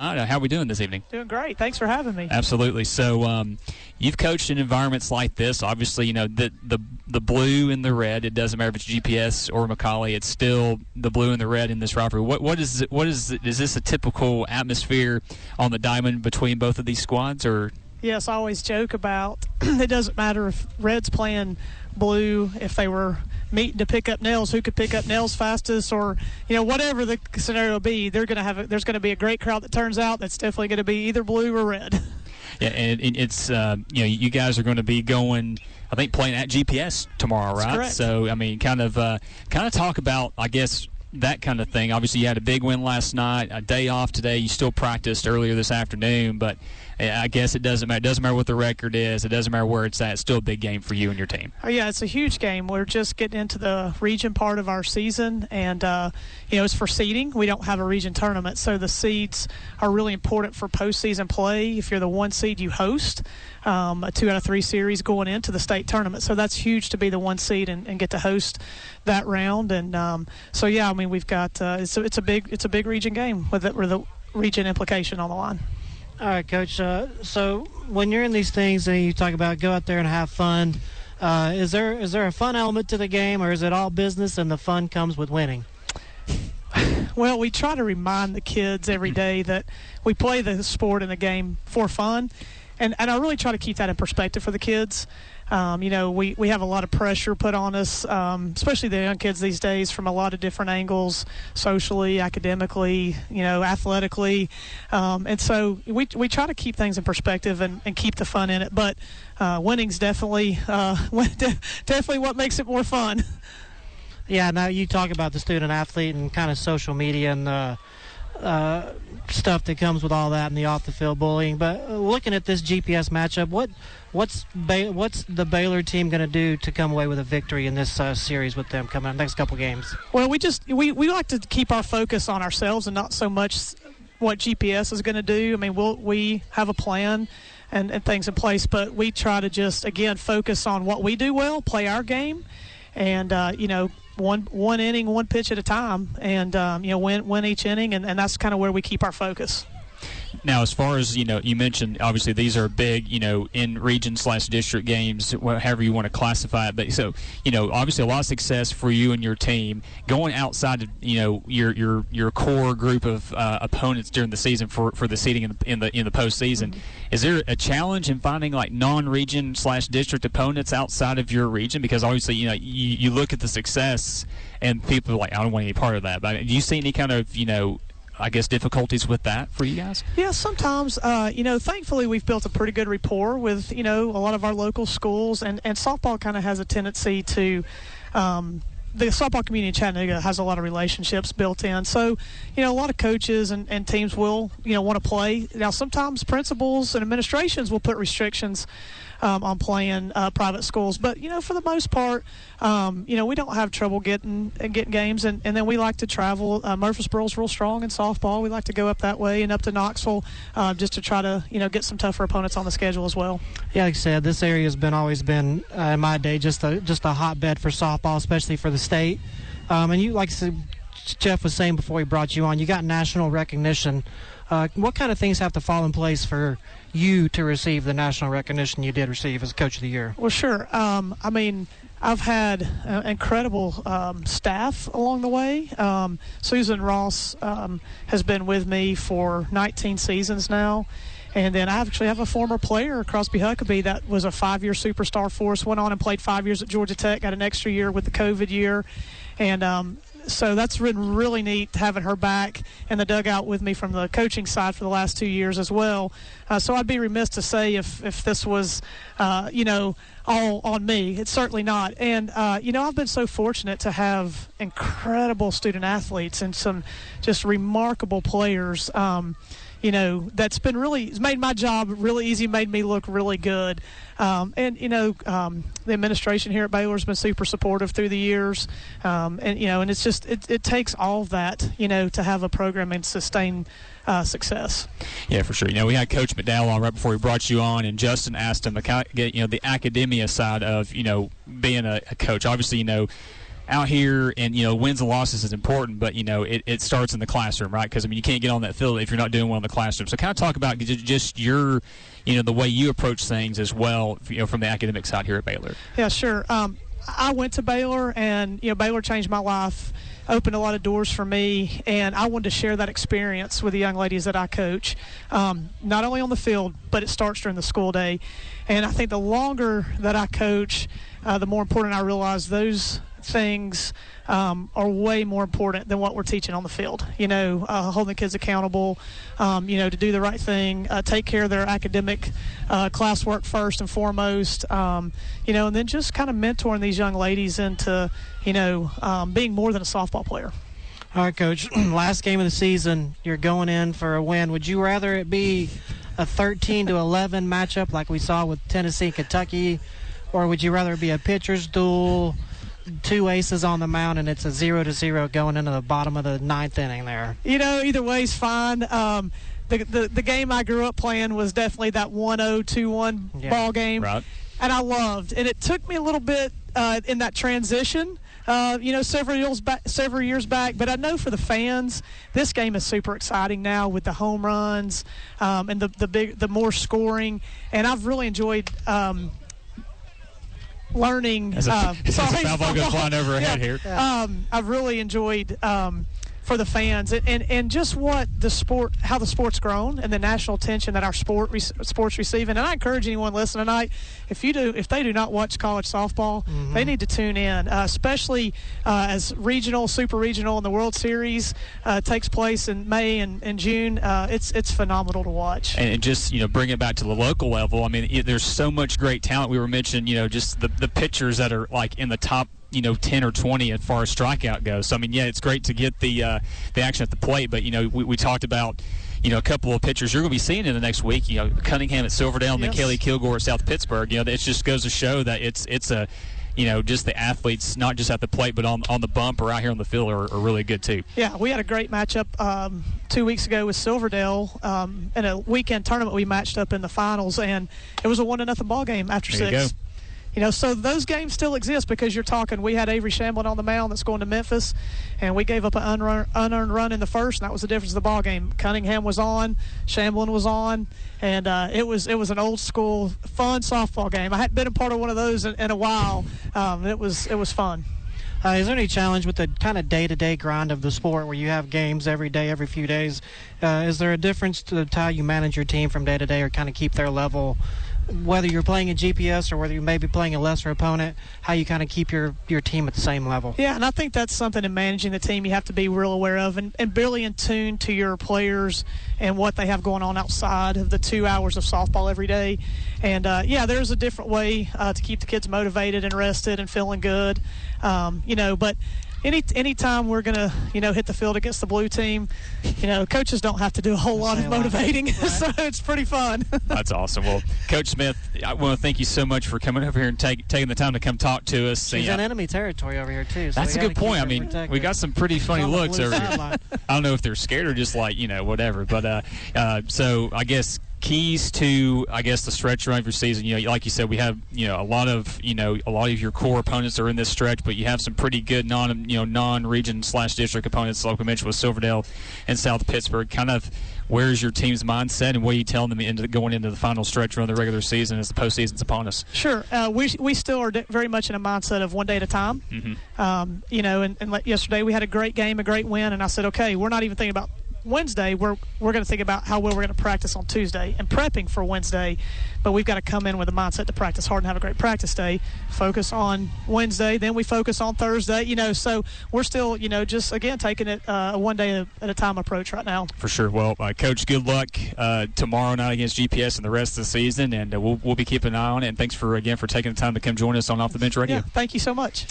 I don't know. How are we doing this evening? Doing great. Thanks for having me. Absolutely. So you've coached in environments like this. Obviously, the blue and the red, it doesn't matter if it's GPS or McCallie, it's still the blue and the red in this rivalry. Is this a typical atmosphere on the diamond between both of these squads? Or? Yes, I always joke about it doesn't matter if red's playing blue, if they were meeting to pick up nails, who could pick up nails fastest, or whatever the scenario will be, there's going to be a great crowd that turns out that's definitely going to be either blue or red. Yeah, and it's you guys are going to be going, I think, playing at GPS tomorrow, right? That's correct. So I mean, kind of talk about, I guess, that kind of thing. Obviously, you had a big win last night, a day off today. You still practiced earlier this afternoon, but I guess it doesn't matter. It doesn't matter what the record is. It doesn't matter where it's at. It's still a big game for you and your team. Oh, yeah, it's a huge game. We're just getting into the region part of our season, and it's for seeding. We don't have a region tournament, so the seeds are really important for postseason play. If you're the 1 seed, you host a 2 out of 3 series going into the state tournament. So that's huge to be the 1 seed and get to host that round. And so yeah, I mean, we've got it's a big region game with the region implication on the line. All right, Coach. So when you're in these things and you talk about go out there and have fun, is there a fun element to the game, or is it all business and the fun comes with winning? Well, we try to remind the kids every day that we play the sport and the game for fun, and I really try to keep that in perspective for the kids. We have a lot of pressure put on us, especially the young kids these days, from a lot of different angles, socially, academically, athletically. And so we try to keep things in perspective and keep the fun in it. But winning's definitely what makes it more fun. Yeah, now you talk about the student athlete and kind of social media and stuff that comes with all that and the off-the-field bullying. But looking at this GPS matchup, what's the Baylor team going to do to come away with a victory in this series with them coming up next couple games? Well, we like to keep our focus on ourselves and not so much what GPS is going to do. I mean, we have a plan and things in place, but we try to just, again, focus on what we do well, play our game, and one inning, one pitch at a time, and win each inning, and that's kind of where we keep our focus. Now, as far as, you mentioned, obviously these are big, in region/district games, however you want to classify it. But so, obviously a lot of success for you and your team going outside of, your core group of opponents during the season for the seeding in the postseason. Mm-hmm. Is there a challenge in finding like non-region/district opponents outside of your region? Because obviously, you look at the success and people are like, I don't want any part of that. But do you see any kind of, I guess, difficulties with that for you guys? Yeah, sometimes, thankfully we've built a pretty good rapport with, a lot of our local schools, and softball kind of has a tendency to, the softball community in Chattanooga has a lot of relationships built in. So, a lot of coaches and teams will, want to play. Now, sometimes principals and administrations will put restrictions on playing private schools. But, for the most part, we don't have trouble getting games. And then we like to travel. Murfreesboro's real strong in softball. We like to go up that way and up to Knoxville just to try to, get some tougher opponents on the schedule as well. Yeah, like I said, this area has always been, in my day, just a hotbed for softball, especially for the state. And you, like I said, Jeff was saying before he brought you on, you got national recognition. What kind of things have to fall in place for you to receive the national recognition you did receive as Coach of the Year? Well, sure. I've had incredible staff along the way. Susan Ross has been with me for 19 seasons now. And then I actually have a former player, Crosby Huckabee, that was a 5-year superstar for us, went on and played 5 years at Georgia Tech, got an extra year with the COVID year. And so that's been really neat having her back in the dugout with me from the coaching side for the last 2 years as well. So I'd be remiss to say if this was, all on me. It's certainly not. And, I've been so fortunate to have incredible student athletes and some just remarkable players, that's been it's made my job really easy, made me look really good. The administration here at Baylor has been super supportive through the years. And it's just, it takes all of that, to have a program and sustain success. Yeah, for sure. We had Coach McDowell on right before we brought you on, and Justin asked him, the academia side of, being a coach. Obviously, out here, and wins and losses is important, but it starts in the classroom, right? Because you can't get on that field if you're not doing well in the classroom. So kind of talk about just your the way you approach things as well, from the academic side here at Baylor. Yeah, sure. I went to Baylor, and Baylor changed my life, opened a lot of doors for me, and I wanted to share that experience with the young ladies that I coach, not only on the field, but it starts during the school day. And I think the longer that I coach, the more important I realize those things are way more important than what we're teaching on the field. Holding the kids accountable, to do the right thing, take care of their academic classwork first and foremost, and then just kind of mentoring these young ladies into, being more than a softball player. All right, Coach, last game of the season, you're going in for a win. Would you rather it be a 13-11 matchup like we saw with Tennessee and Kentucky, or would you rather it be a pitcher's duel, 2 aces on the mound, and it's a 0-0 going into the bottom of the 9th inning there? Either way is fine. The game I grew up playing was definitely that 1-0, 2-1 ball game. Right. And I loved. And it took me a little bit in that transition, several years back. But I know for the fans, this game is super exciting now with the home runs and the more scoring. And I've really enjoyed learning. As a foul ball goes flying overhead here. I've really enjoyed for the fans and just how the sport's grown and the national attention that our sports receiving. And I encourage anyone listening tonight, if they do not watch college softball, they need to tune in, especially as regional, super regional, and the World Series takes place in May and June. It's phenomenal to watch. And just bring it back to the local level. I mean, there's so much great talent. We were mentioning just the pitchers that are like in the top 10 or 20 as far as strikeout goes. So, it's great to get the action at the plate, but, we talked about, a couple of pitchers you're going to be seeing in the next week, Cunningham at Silverdale and then Kelly Kilgore at South Pittsburgh. It just goes to show that it's a, just the athletes, not just at the plate, but on the bump or out here on the field are really good too. Yeah, we had a great matchup 2 weeks ago with Silverdale in a weekend tournament. We matched up in the finals, and it was a 1-0 ball game after there 6. You go. So those games still exist because you're talking. We had Avery Shamblin on the mound that's going to Memphis, and we gave up an unearned run in the first, and that was the difference of the ball game. Cunningham was on, Shamblin was on, and it was an old school fun softball game. I hadn't been a part of one of those in a while. It was fun. Is there any challenge with the kind of day-to-day grind of the sport where you have games every day, every few days? Is there a difference to how you manage your team from day to day or kind of keep their level, whether you're playing a GPS or whether you may be playing a lesser opponent, how you kind of keep your team at the same level? Yeah, and I think that's something in managing the team you have to be real aware of and really in tune to your players and what they have going on outside of the 2 hours of softball every day. And, there's a different way to keep the kids motivated and rested and feeling good, but anytime we're going to, hit the field against the blue team, coaches don't have to do a whole lot of motivating, right. So it's pretty fun. That's awesome. Well, Coach Smith, I want to thank you so much for coming over here and taking the time to come talk to us. She's in enemy territory over here, too. So that's a good point. We got some pretty funny looks over here. I don't know if they're scared or just whatever. But so I guess keys to, the stretch run of your season. Like you said, we have a lot of your core opponents are in this stretch, but you have some pretty good non-region / district opponents, like we mentioned with Silverdale and South Pittsburgh. Kind of, where's your team's mindset, and what are you telling them going into the final stretch run of the regular season as the postseason's upon us? Sure, we still are very much in a mindset of one day at a time. Mm-hmm. And yesterday we had a great game, a great win, and I said, okay, we're not even thinking about Wednesday. We're going to think about how well we're going to practice on Tuesday and prepping for Wednesday, but we've got to come in with a mindset to practice hard and have a great practice day, focus on Wednesday, then we focus on Thursday, so we're still, just again taking it a one day at a time approach right now. For sure. Well, Coach, good luck tomorrow night against GPS and the rest of the season, and we'll be keeping an eye on it, and thanks for taking the time to come join us on Off the Bench Radio. Yeah, thank you so much.